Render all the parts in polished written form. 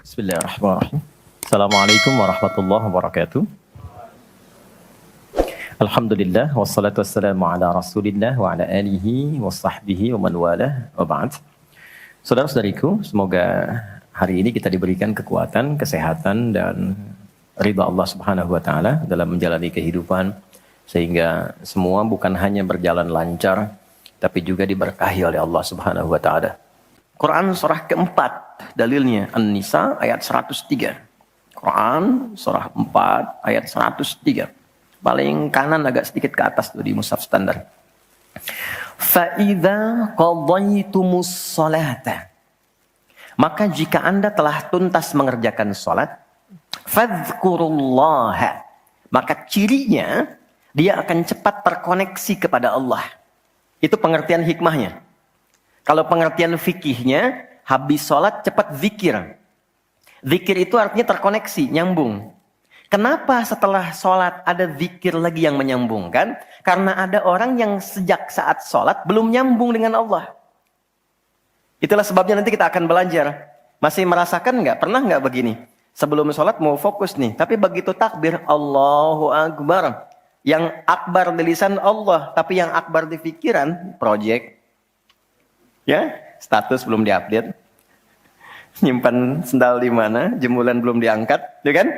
Bismillahirrahmanirrahim. Assalamualaikum warahmatullahi wabarakatuh. Alhamdulillah wassalatu wassalamu ala Rasulillah wa ala alihi wa sahbihi wa man walah wa ba'd. Saudara-saudariku, semoga hari ini kita diberikan kekuatan, kesehatan dan ridha Allah Subhanahu wa taala dalam menjalani kehidupan sehingga semua bukan hanya berjalan lancar tapi juga diberkahi oleh Allah Subhanahu wa taala. Quran surah keempat, dalilnya An-Nisa ayat 103. Quran surah 4 ayat 103. Paling kanan agak sedikit ke atas tuh di mushaf standar. Fa'idza qadaytumus salata. Maka jika Anda telah tuntas mengerjakan salat, fadhkurullaha. Maka cirinya dia akan cepat terkoneksi kepada Allah. Itu pengertian hikmahnya. Kalau pengertian fikihnya, habis sholat cepat zikir. Zikir itu artinya terkoneksi, nyambung. Kenapa setelah sholat ada zikir lagi yang menyambungkan? Karena ada orang yang sejak saat sholat belum nyambung dengan Allah. Itulah sebabnya nanti kita akan belajar. Masih merasakan nggak? Pernah nggak begini? Sebelum sholat mau fokus nih, tapi begitu takbir, Allahu Akbar. Yang akbar di lisan Allah, tapi yang akbar di pikiran, project. Ya, status belum diupdate. Nyimpan sendal di mana, jemuran belum diangkat, ya kan?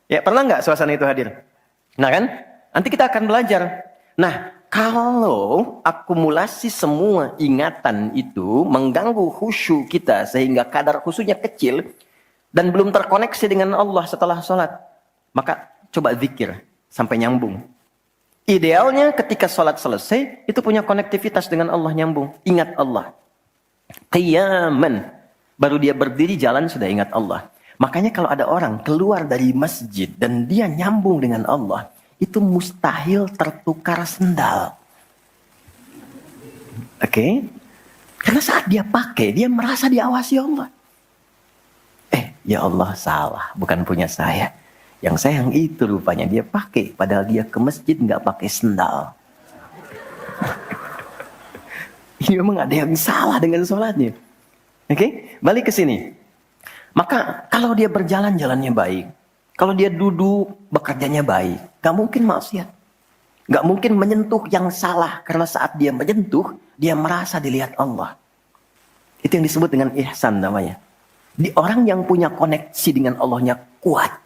Ya, pernah nggak suasana itu hadir? Nah kan? Nanti kita akan belajar. Nah, kalau akumulasi semua ingatan itu mengganggu khusyuk kita sehingga kadar khusyuknya kecil dan belum terkoneksi dengan Allah setelah sholat, maka coba zikir sampai nyambung. Idealnya ketika sholat selesai, itu punya konektivitas dengan Allah nyambung. Ingat Allah. Qiyaman. Baru dia berdiri jalan sudah ingat Allah. Makanya kalau ada orang keluar dari masjid dan dia nyambung dengan Allah, itu mustahil tertukar sendal. Oke? Karena saat dia pakai, dia merasa diawasi Allah. Ya Allah salah, bukan punya saya. Yang sayang itu rupanya dia pakai, padahal dia ke masjid nggak pakai sendal. Ini memang ada yang salah dengan sholatnya. Oke, balik ke sini. Maka kalau dia berjalan jalannya baik, kalau dia duduk bekerjanya baik, nggak mungkin maksiat, nggak mungkin menyentuh yang salah karena saat dia menyentuh dia merasa dilihat Allah. Itu yang disebut dengan ihsan namanya. Di orang yang punya koneksi dengan Allahnya kuat.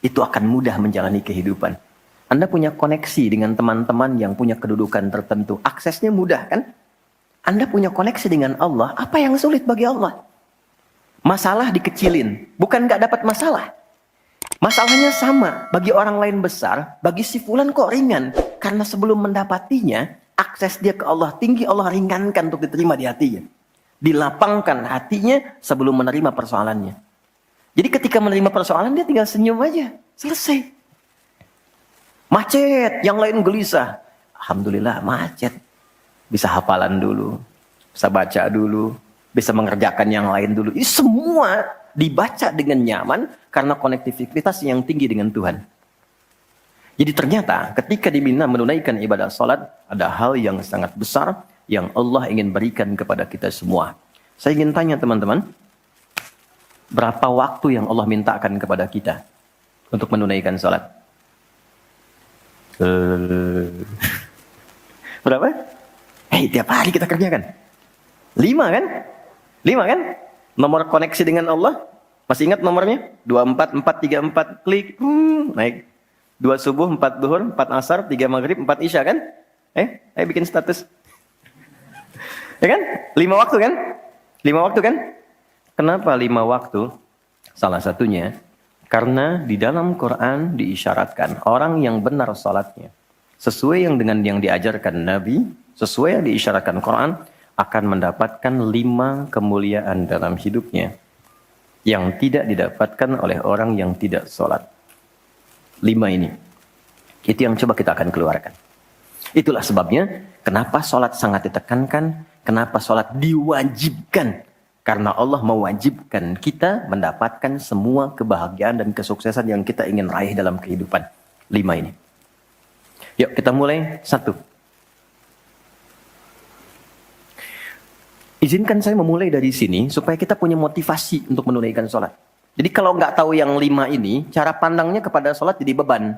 Itu akan mudah menjalani kehidupan. Anda punya koneksi dengan teman-teman yang punya kedudukan tertentu. Aksesnya mudah kan? Anda punya koneksi dengan Allah. Apa yang sulit bagi Allah? Masalah dikecilin. Bukan gak dapat masalah. Masalahnya sama. Bagi orang lain besar. Bagi si fulan kok ringan. Karena sebelum mendapatinya. Akses dia ke Allah tinggi. Allah ringankan untuk diterima di hatinya. Dilapangkan hatinya sebelum menerima persoalannya. Jadi ketika menerima persoalan dia tinggal senyum aja. Selesai. Macet. Yang lain gelisah. Alhamdulillah macet. Bisa hafalan dulu. Bisa baca dulu. Bisa mengerjakan yang lain dulu. Ini semua dibaca dengan nyaman. Karena konektivitas yang tinggi dengan Tuhan. Jadi ternyata ketika diminta menunaikan ibadah sholat. Ada hal yang sangat besar. Yang Allah ingin berikan kepada kita semua. Saya ingin tanya teman-teman. Berapa waktu yang Allah mintakan kepada kita untuk menunaikan salat? Berapa? Tiap hari kita kerjakan. 5 kan? 5 kan? Nomor koneksi dengan Allah. Masih ingat nomornya? 24434 klik. Naik. 2 subuh, 4 duhur, 4 asar, 3 maghrib, 4 isya kan? Ayo bikin status. Ya kan? 5 waktu kan? 5 waktu kan? Kenapa 5 waktu? Salah satunya, karena di dalam Quran diisyaratkan orang yang benar salatnya, sesuai yang dengan yang diajarkan Nabi, sesuai yang diisyaratkan Quran, akan mendapatkan 5 kemuliaan dalam hidupnya, yang tidak didapatkan oleh orang yang tidak salat. 5 ini. Itu yang coba kita akan keluarkan. Itulah sebabnya, kenapa salat sangat ditekankan, kenapa salat diwajibkan. Karena Allah mewajibkan kita mendapatkan semua kebahagiaan dan kesuksesan yang kita ingin raih dalam kehidupan. 5 ini. Yuk kita mulai. 1. Izinkan saya memulai dari sini supaya kita punya motivasi untuk menunaikan sholat. Jadi kalau nggak tahu yang 5 ini, cara pandangnya kepada sholat jadi beban.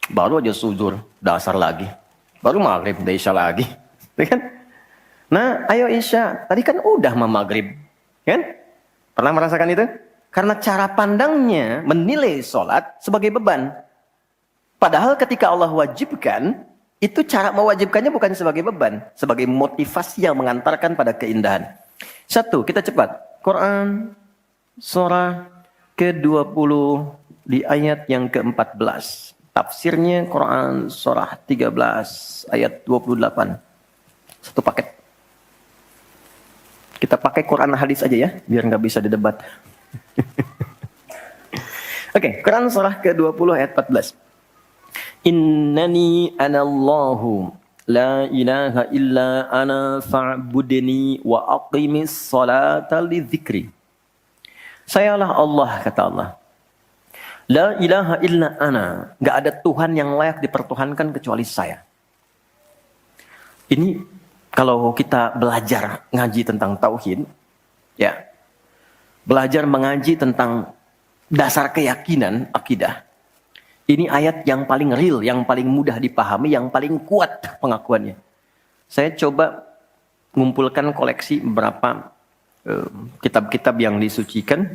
Baru aja zuhur, dasar lagi. Baru maghrib, udah isya lagi. Ya kan? Nah, ayo isya. Tadi kan udah maghrib. Kan? Pernah merasakan itu? Karena cara pandangnya menilai sholat sebagai beban. Padahal ketika Allah wajibkan, itu cara mewajibkannya bukan sebagai beban. Sebagai motivasi yang mengantarkan pada keindahan. 1, kita cepat. Quran, surah ke-20 di ayat yang ke-14. Tafsirnya Quran, surah 13, ayat 28. Satu paket. Kita pakai Quran hadis aja ya, biar nggak bisa didebat. Oke, Quran surah ke-20 ayat 14. Innani anallahu la ilaha illa ana fa'budni wa aqimis salata li dzikri. Sayalah Allah, kata Allah. La ilaha illa ana. Gak ada Tuhan yang layak dipertuhankan kecuali saya. Ini kalau kita belajar ngaji tentang tauhid, ya, belajar mengaji tentang dasar keyakinan, akidah. Ini ayat yang paling real, yang paling mudah dipahami, yang paling kuat pengakuannya. Saya coba mengumpulkan koleksi beberapa kitab-kitab yang disucikan.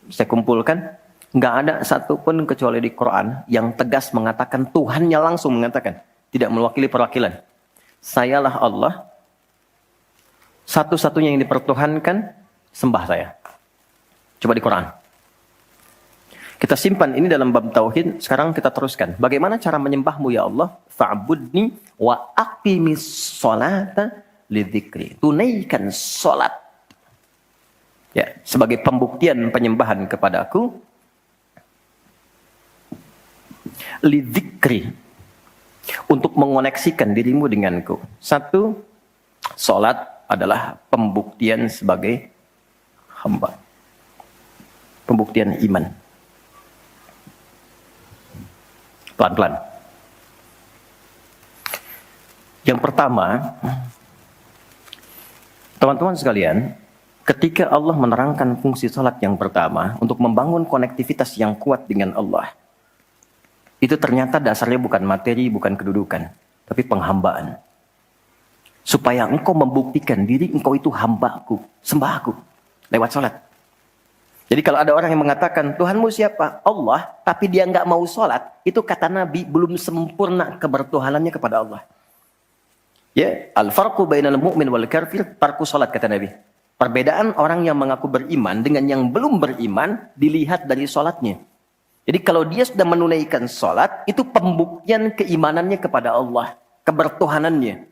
Saya kumpulkan. Nggak ada satupun kecuali di Quran yang tegas mengatakan, Tuhannya langsung mengatakan. Tidak mewakili perwakilan. Sayalah Allah. Satu-satunya yang dipertuhankan, sembah saya. Coba di Quran. Kita simpan ini dalam bab tauhid. Sekarang kita teruskan. Bagaimana cara menyembahmu ya Allah? Fa'budni wa aqimis sholata lidzikri. Tunaikan sholat. Ya, sebagai pembuktian penyembahan kepadaku. Lidzikri. Untuk mengoneksikan dirimu denganku. 1, sholat adalah pembuktian sebagai hamba. Pembuktian iman. Pelan-pelan. Yang pertama, teman-teman sekalian, ketika Allah menerangkan fungsi salat yang pertama untuk membangun konektivitas yang kuat dengan Allah, itu ternyata dasarnya bukan materi, bukan kedudukan, tapi penghambaan. Supaya engkau membuktikan diri engkau itu hambaku, sembahku, lewat salat. Jadi kalau ada orang yang mengatakan, Tuhanmu siapa? Allah, tapi dia nggak mau sholat, itu kata Nabi, belum sempurna kebertuhanannya kepada Allah. Ya, al-farqu bainal mu'min wal kafir, tarku sholat, kata Nabi. Perbedaan orang yang mengaku beriman dengan yang belum beriman, dilihat dari sholatnya. Jadi kalau dia sudah menunaikan sholat, itu pembuktian keimanannya kepada Allah, kebertuhanannya.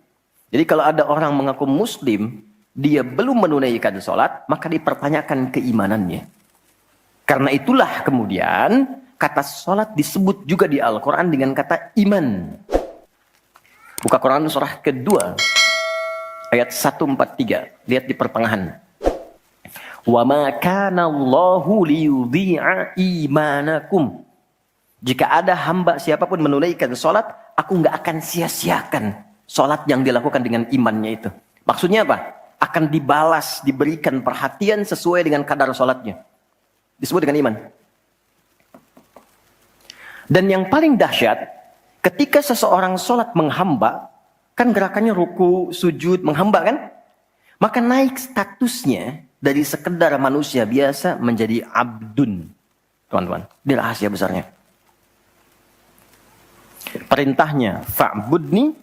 Jadi kalau ada orang mengaku muslim, dia belum menunaikan sholat, maka dipertanyakan keimanannya. Karena itulah kemudian kata sholat disebut juga di Al-Quran dengan kata iman. Buka Quran surah kedua ayat 143. Lihat di pertengahan. Wa ma kana Allahu liyudhi'a imanakum. Jika ada hamba siapapun menunaikan sholat, aku nggak akan sia-siakan sholat yang dilakukan dengan imannya itu. Maksudnya apa? Akan dibalas, diberikan perhatian sesuai dengan kadar sholatnya. Disebut dengan iman. Dan yang paling dahsyat, ketika seseorang sholat menghamba, kan gerakannya ruku, sujud, menghamba kan? Maka naik statusnya dari sekedar manusia biasa menjadi abdun. Teman-teman, ini rahasia besarnya. Perintahnya, fa'budni,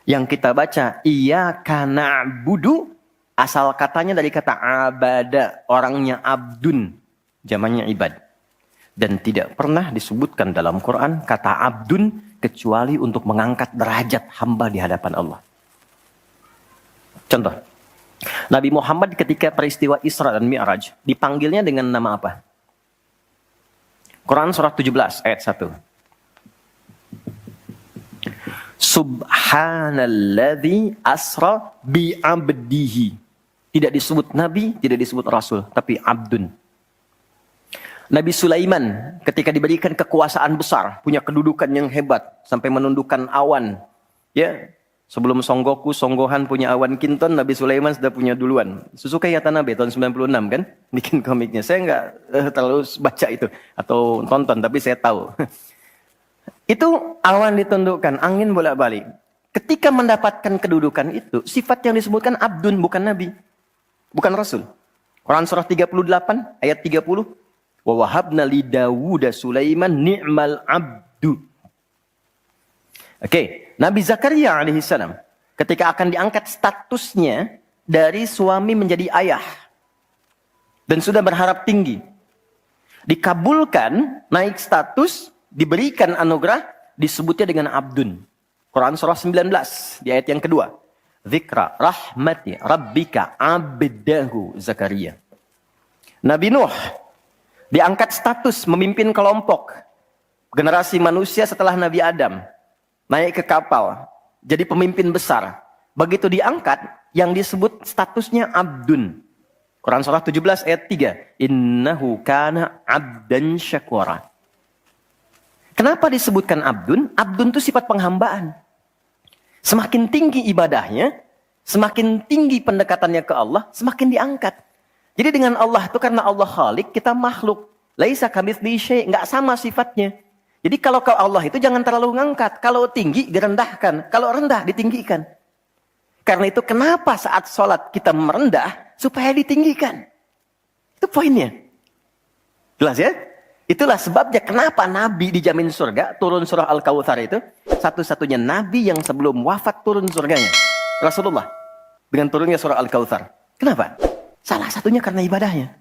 yang kita baca, iyyaka na'budu, asal katanya dari kata abada, orangnya abdun. Jamannya ibad. Dan tidak pernah disebutkan dalam Quran kata abdun kecuali untuk mengangkat derajat hamba di hadapan Allah. Contoh. Nabi Muhammad ketika peristiwa Isra dan Mi'raj dipanggilnya dengan nama apa? Quran surah 17 ayat 1. Subhanalladzi asra bi'abdihi. Tidak disebut nabi, tidak disebut rasul, tapi abdun. Nabi Sulaiman ketika diberikan kekuasaan besar, punya kedudukan yang hebat sampai menundukkan awan, ya, Sebelum Songgoku, Songgohan punya Awan Kinton, Nabi Sulaiman sudah punya duluan. Suzuki Yatanabe tahun 96 kan, bikin komiknya. Saya nggak terlalu baca itu atau tonton, tapi saya tahu. Itu awan ditundukkan, angin bolak-balik. Ketika mendapatkan kedudukan itu, sifat yang disebutkan abdun, bukan nabi, bukan rasul. Quran surah 38 ayat 30. Wa wahabna li Dawuda Sulaiman ni'mal abdu. Oke, Nabi Zakaria alaihissalam ketika akan diangkat statusnya dari suami menjadi ayah dan sudah berharap tinggi, dikabulkan naik status, diberikan anugerah, disebutnya dengan abdun. Quran surah 19 di ayat yang kedua. Zikra rahmati rabbika abdahu Zakaria. Nabi Nuh diangkat status memimpin kelompok generasi manusia setelah Nabi Adam. Naik ke kapal, jadi pemimpin besar. Begitu diangkat, yang disebut statusnya abdun. Quran surah 17 ayat 3. Innahu kana abdan syakura. Kenapa disebutkan abdun? Abdun itu sifat penghambaan. Semakin tinggi ibadahnya, semakin tinggi pendekatannya ke Allah, semakin diangkat. Jadi dengan Allah itu karena Allah Khalik, kita makhluk. Laisa kamitslihi syai', enggak sama sifatnya. Jadi kalau ke Allah itu jangan terlalu ngangkat. Kalau tinggi direndahkan. Kalau rendah ditinggikan. Karena itu kenapa saat sholat kita merendah supaya ditinggikan. Itu poinnya. Jelas ya? Itulah sebabnya kenapa Nabi dijamin surga. Turun surah Al-Kawthar itu. Satu-satunya Nabi yang sebelum wafat turun surganya. Rasulullah. Dengan turunnya surah Al-Kawthar. Kenapa? Salah satunya karena ibadahnya.